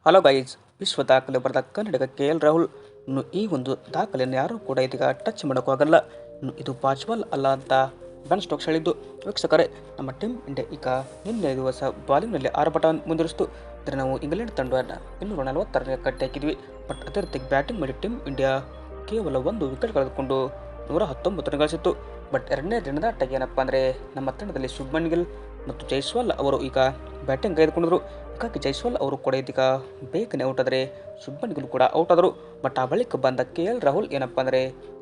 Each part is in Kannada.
ಹಲೋ ಗೈಸ್, ವಿಶ್ವ ದಾಖಲೆ ಬರೆದ ಕನ್ನಡಿಗ KL ರಾಹುಲ್ ಈ ಒಂದು ದಾಖಲೆಯನ್ನು ಯಾರೂ ಕೂಡ ಇದೀಗ ಟಚ್ ಮಾಡೋಕ್ಕಾಗಲ್ಲ. ಇದು ಪಾಸಿಬಲ್ ಅಲ್ಲ ಅಂತ ಬೆನ್ ಸ್ಟೋಕ್ಸ್ ಹೇಳಿದ್ದು. ವೀಕ್ಷಕರೇ, ನಮ್ಮ ಟೀಮ್ ಇಂಡಿಯಾ ಈಗ ನಿನ್ನೆ ದಿವಸ ಬಾಲಿಂಗ್ನಲ್ಲಿ ಆರ್ಭಟ ಮುಂದುವರಿಸಿತು. ಅಂದರೆ ನಾವು ಇಂಗ್ಲೆಂಡ್ ತಂಡವನ್ನು 240 ರನ್ಗೆ ಕಟ್ಟಿ ಹಾಕಿದ್ವಿ. ಬಟ್ ಅದೇ ರೀತಿ ಬ್ಯಾಟಿಂಗ್ ಮಾಡಿ ಟೀಮ್ ಇಂಡಿಯಾ ಕೇವಲ 1 ವಿಕೆಟ್ ಕಳೆದುಕೊಂಡು 119 ರನ್ ಗಳಿಸಿತ್ತು. ಬಟ್ ಎರಡನೇ ದಿನದಾಟ ಏನಪ್ಪ ಅಂದರೆ ನಮ್ಮ ತಂಡದಲ್ಲಿ ಶುಭ್ಮನ್ ಗಿಲ್ ಮತ್ತು ಜೈಸ್ವಾಲ್ ಅವರು ಈಗ ಬ್ಯಾಟಿಂಗ್ ಕೈದುಕೊಂಡಿದ್ರು. ಹೀಗಾಗಿ ಜೈಸ್ವಾಲ್ ಅವರು ಕೂಡ ಇದೀಗ ಬೇಗನೆ ಔಟ್ ಆದರೆ ಶುಭ್ಮನ್ ಗಿಲ್ ಕೂಡ ಔಟ್ ಆದರು. ಬಟ್ ಆ ಬಳಿಕ ಬಂದ KL ರಾಹುಲ್ ಏನಪ್ಪ ಅಂದರೆ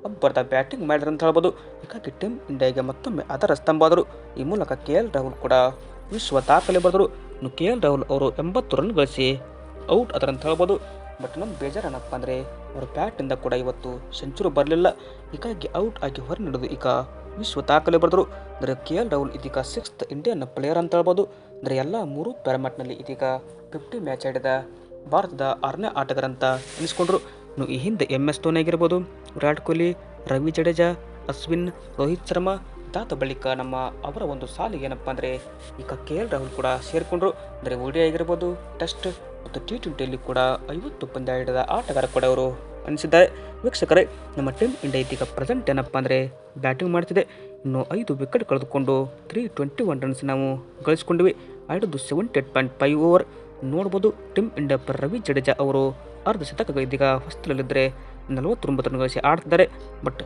ಅಬ್ಬರದ ಬ್ಯಾಟಿಂಗ್ ಮಾಡಿದ್ರು ಅಂತ ಹೇಳ್ಬೋದು. ಹೀಗಾಗಿ ಟೀಮ್ ಇಂಡಿಯಾಗೆ ಮತ್ತೊಮ್ಮೆ ಅದರ ಸ್ತಂಭ ಆದರು. ಈ ಮೂಲಕ KL ರಾಹುಲ್ ಕೂಡ ವಿಶ್ವ ದಾಖಲೆ ಬರೆದರು. ಇನ್ನು KL ರಾಹುಲ್ ಅವರು 80 ರನ್ ಗಳಿಸಿ ಔಟ್ ಅದರಂತ ಹೇಳ್ಬೋದು. ಬಟ್ ನಮ್ಮ ಬೇಜಾರೇನಪ್ಪ ಅಂದರೆ ಅವರು ಬ್ಯಾಟಿಂದ ಕೂಡ ಇವತ್ತು ಸೆಂಚುರಿ ಬರಲಿಲ್ಲ. ಹೀಗಾಗಿ ಔಟ್ ಆಗಿ ಹೊರ ನಡೆದು ಈಗ ವಿಶ್ವ ದಾಖಲೆ ಬರೆದರು. ಅಂದರೆ KL ರಾಹುಲ್ ಇದೀಗ 6th ಇಂಡಿಯನ್ ಪ್ಲೇಯರ್ ಅಂತ ಹೇಳ್ಬೋದು. ಅಂದರೆ ಎಲ್ಲ 3 ಫಾರ್ಮ್ಯಾಟ್ನಲ್ಲಿ ಇದೀಗ 50 ಮ್ಯಾಚ್ ಆಡಿದ ಭಾರತದ 6ನೇ ಆಟಗಾರಂತ ಎನಿಸ್ಕೊಂಡ್ರು. ಇನ್ನು ಈ ಹಿಂದೆ MS ಧೋನಿ ಆಗಿರ್ಬೋದು, ವಿರಾಟ್ ಕೊಹ್ಲಿ, ರವಿ ಜಡೇಜಾ, ಅಶ್ವಿನ್, ರೋಹಿತ್ ಶರ್ಮಾ ಇದಾದ ಬಳಿಕ ಅವರ ಒಂದು ಸಾಲಿಗೆ ಏನಪ್ಪ ಅಂದರೆ ಈಗ KL ರಾಹುಲ್ ಕೂಡ ಸೇರಿಕೊಂಡ್ರು. ಅಂದರೆ ODI ಆಗಿರ್ಬೋದು, ಟೆಸ್ಟ್ ಮತ್ತು T20ಯಲ್ಲಿ ಕೂಡ 50 ಪಂದ್ಯ ಆಡಿದ ಆಟಗಾರ ಕೂಡ ಅವರು ಅನಿಸಿದ್ದಾರೆ. ವೀಕ್ಷಕರೇ, ನಮ್ಮ ಟೀಮ್ ಇಂಡಿಯಾ ಇದೀಗ ಪ್ರೆಸೆಂಟ್ ಏನಪ್ಪ ಅಂದರೆ ಬ್ಯಾಟಿಂಗ್ ಮಾಡ್ತಿದೆ. ಇನ್ನು 5 ವಿಕೆಟ್ ಕಳೆದುಕೊಂಡು 321 ರನ್ಸ್ ನಾವು ಗಳಿಸ್ಕೊಂಡಿವಿ. ಆಡಿದ್ದು 78.5 ಓವರ್. ನೋಡ್ಬೋದು, ಟೀಮ್ ಇಂಡಿಯಾ ಪರ ರವಿ ಜಡೇಜಾ ಅವರು ಅರ್ಧ ಶತಕ ಇದೀಗ ಹೊಸದಲ್ಲಿದ್ದರೆ 49 ರನ್ ಗಳಿಸಿ ಆಡ್ತಿದ್ದಾರೆ. ಬಟ್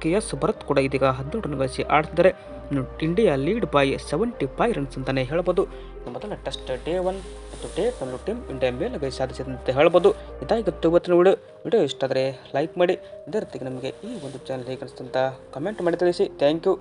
KS ಭರತ್ ಕೂಡ ಇದೀಗ 17 ರನ್ ಗಳಿಸಿ ಆಡ್ತಿದ್ದಾರೆ. ಇನ್ನು ಇಂಡಿಯಾ ಲೀಡ್ ಬೈ 75 ರನ್ಸ್ ಅಂತಲೇ ಹೇಳ್ಬೋದು. ಮೊದಲ ಟೆಸ್ಟ್ ಡೇ 1 ಮತ್ತು ಡೇ 2 ಟೀಮ್ ಇಂಡಿಯಾ ಮೇಲುಗೈ ಸಾಧಿಸಿದಂತೆ ಹೇಳ್ಬೋದು. ಇದಾಗಿತ್ತು ಇವತ್ತಿನ ವಿಡಿಯೋ ಇಷ್ಟ ಆದರೆ ಲೈಕ್ ಮಾಡಿ. ಇದೇ ರೀತಿ ನಮಗೆ ಈ ಒಂದು ಚಾನಲ್ ಹೇಗೆ ಅನಿಸ್ತಂತ ಕಮೆಂಟ್ ಮಾಡಿ ತಿಳಿಸಿ. Thank you.